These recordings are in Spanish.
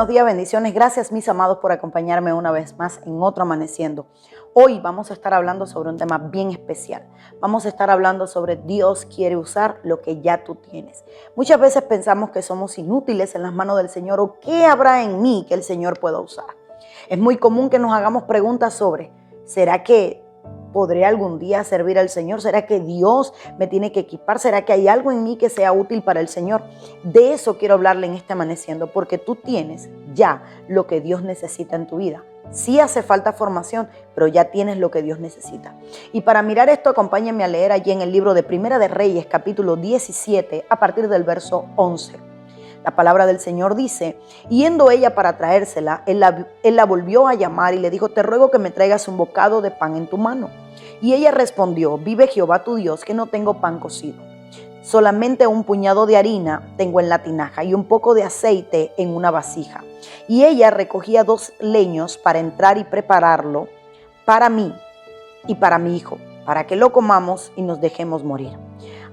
buenos días, bendiciones. Gracias, mis amados, por acompañarme una vez más en otro Amaneciendo. Hoy vamos a estar hablando sobre un tema bien especial. Vamos a estar hablando sobre Dios quiere usar lo que ya tú tienes. Muchas veces pensamos que somos inútiles en las manos del Señor o qué habrá en mí que el Señor pueda usar. Es muy común que nos hagamos preguntas sobre, ¿será que podré algún día servir al Señor? ¿Será que Dios me tiene que equipar? ¿Será que hay algo en mí que sea útil para el Señor? De eso quiero hablarle en este Amaneciendo, porque tú tienes ya lo que Dios necesita en tu vida. Sí hace falta formación, pero ya tienes lo que Dios necesita. Y para mirar esto, acompáñame a leer allí en el libro de Primera de Reyes, capítulo 17, a partir del verso 11. La palabra del Señor dice, yendo ella para traérsela, él la volvió a llamar y le dijo, te ruego que me traigas un bocado de pan en tu mano. Y ella respondió, vive Jehová tu Dios, que no tengo pan cocido. Solamente un puñado de harina tengo en la tinaja y un poco de aceite en una vasija. Y ella recogía 2 leños para entrar y prepararlo para mí y para mi hijo, para que lo comamos y nos dejemos morir.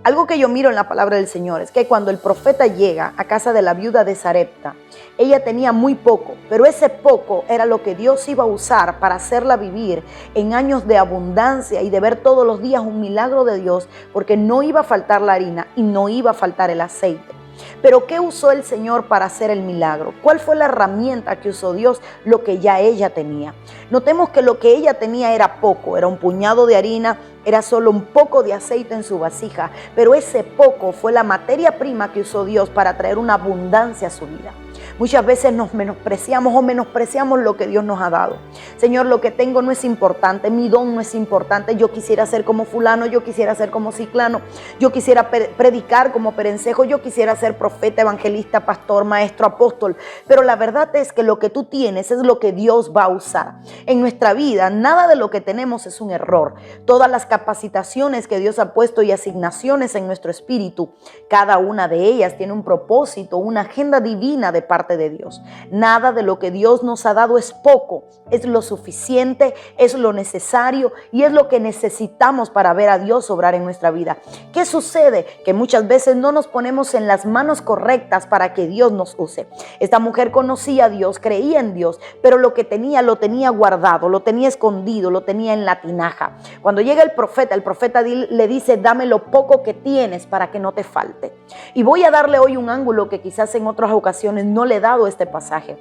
Algo que yo miro en la palabra del Señor es que cuando el profeta llega a casa de la viuda de Sarepta, ella tenía muy poco, pero ese poco era lo que Dios iba a usar para hacerla vivir en años de abundancia y de ver todos los días un milagro de Dios, porque no iba a faltar la harina y no iba a faltar el aceite. Pero ¿qué usó el Señor para hacer el milagro? ¿Cuál fue la herramienta que usó Dios? Lo que ya ella tenía. Notemos que lo que ella tenía era poco, era un puñado de harina, era solo un poco de aceite en su vasija, pero ese poco fue la materia prima que usó Dios para traer una abundancia a su vida. Muchas veces nos menospreciamos lo que Dios nos ha dado. Señor, lo que tengo no es importante, mi don no es importante. Yo quisiera ser como fulano, yo quisiera ser como ciclano, yo quisiera predicar como Perencejo, yo quisiera ser profeta, evangelista, pastor, maestro, apóstol. Pero la verdad es que lo que tú tienes es lo que Dios va a usar. En nuestra vida, nada de lo que tenemos es un error. Todas las capacitaciones que Dios ha puesto y asignaciones en nuestro espíritu, cada una de ellas tiene un propósito, una agenda divina de parte de Dios. Nada de lo que Dios nos ha dado es poco, es lo suficiente, es lo necesario y es lo que necesitamos para ver a Dios obrar en nuestra vida. ¿Qué sucede? Que muchas veces no nos ponemos en las manos correctas para que Dios nos use. Esta mujer conocía a Dios, creía en Dios, pero lo que tenía lo tenía guardado, lo tenía escondido, lo tenía en la tinaja. Cuando llega el profeta le dice, dame lo poco que tienes para que no te falte. Y voy a darle hoy un ángulo que quizás en otras ocasiones no le he dado este pasaje.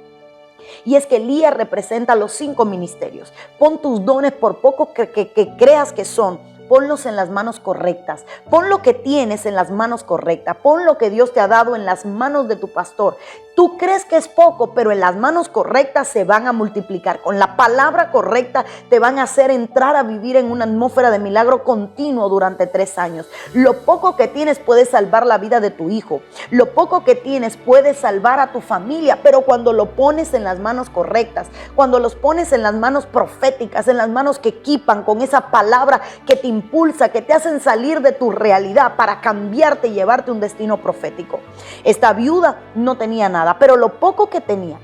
Y es que Elías representa los 5 ministerios. Pon tus dones, por poco que creas que son, ponlos en las manos correctas. Pon lo que tienes en las manos correctas. Pon lo que Dios te ha dado en las manos de tu pastor. Tú crees que es poco, pero en las manos correctas se van a multiplicar. Con la palabra correcta te van a hacer entrar a vivir en una atmósfera de milagro continuo durante 3 años. Lo poco que tienes puede salvar la vida de tu hijo. Lo poco que tienes puede salvar a tu familia, pero cuando lo pones en las manos correctas, cuando los pones en las manos proféticas, en las manos que equipan con esa palabra que te impulsa, que te hacen salir de tu realidad para cambiarte y llevarte a un destino profético. Esta viuda no tenía nada, pero lo poco que tenía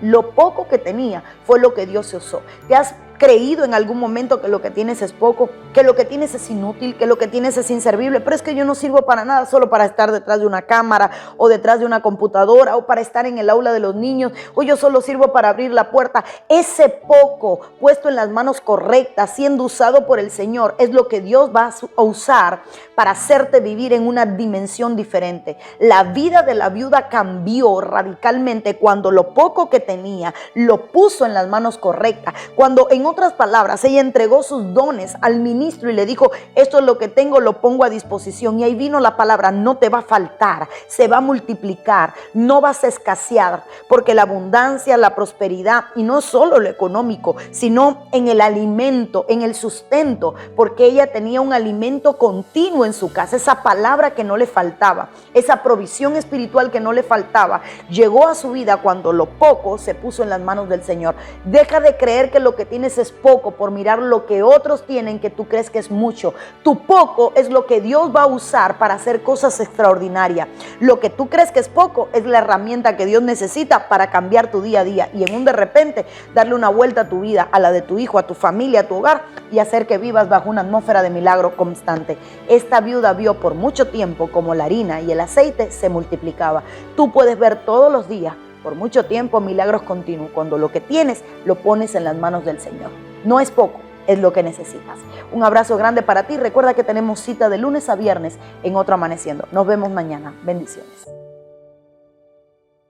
fue lo que Dios usó. ¿Te has creído en algún momento que lo que tienes es poco, que lo que tienes es inútil, que lo que tienes es inservible? Pero es que yo no sirvo para nada, solo para estar detrás de una cámara o detrás de una computadora o para estar en el aula de los niños, o yo solo sirvo para abrir la puerta. Ese poco puesto en las manos correctas, siendo usado por el Señor, es lo que Dios va a usar para hacerte vivir en una dimensión diferente. La vida de la viuda cambió radicalmente cuando lo poco que tenía lo puso en las manos correctas. Cuando, en otras palabras, ella entregó sus dones al ministro y le dijo, esto es lo que tengo, lo pongo a disposición. Y ahí vino la palabra, no te va a faltar, se va a multiplicar, no vas a escasear, porque la abundancia, la prosperidad, y no solo lo económico, sino en el alimento, en el sustento, porque ella tenía un alimento continuo en su casa, esa palabra que no le faltaba, esa provisión espiritual que no le faltaba, llegó a su vida cuando lo poco se puso en las manos del Señor. Deja de creer que lo que tienes es poco por mirar lo que otros tienen que tú crees que es mucho. Tu poco es lo que Dios va a usar para hacer cosas extraordinarias. Lo que tú crees que es poco es la herramienta que Dios necesita para cambiar tu día a día y en un de repente darle una vuelta a tu vida, a la de tu hijo, a tu familia, a tu hogar y hacer que vivas bajo una atmósfera de milagro constante. Esta viuda vio por mucho tiempo como la harina y el aceite se multiplicaba. Tú puedes ver todos los días por mucho tiempo, milagros continuos, cuando lo que tienes lo pones en las manos del Señor. No es poco, es lo que necesitas. Un abrazo grande para ti. Recuerda que tenemos cita de lunes a viernes en Otro Amaneciendo. Nos vemos mañana. Bendiciones.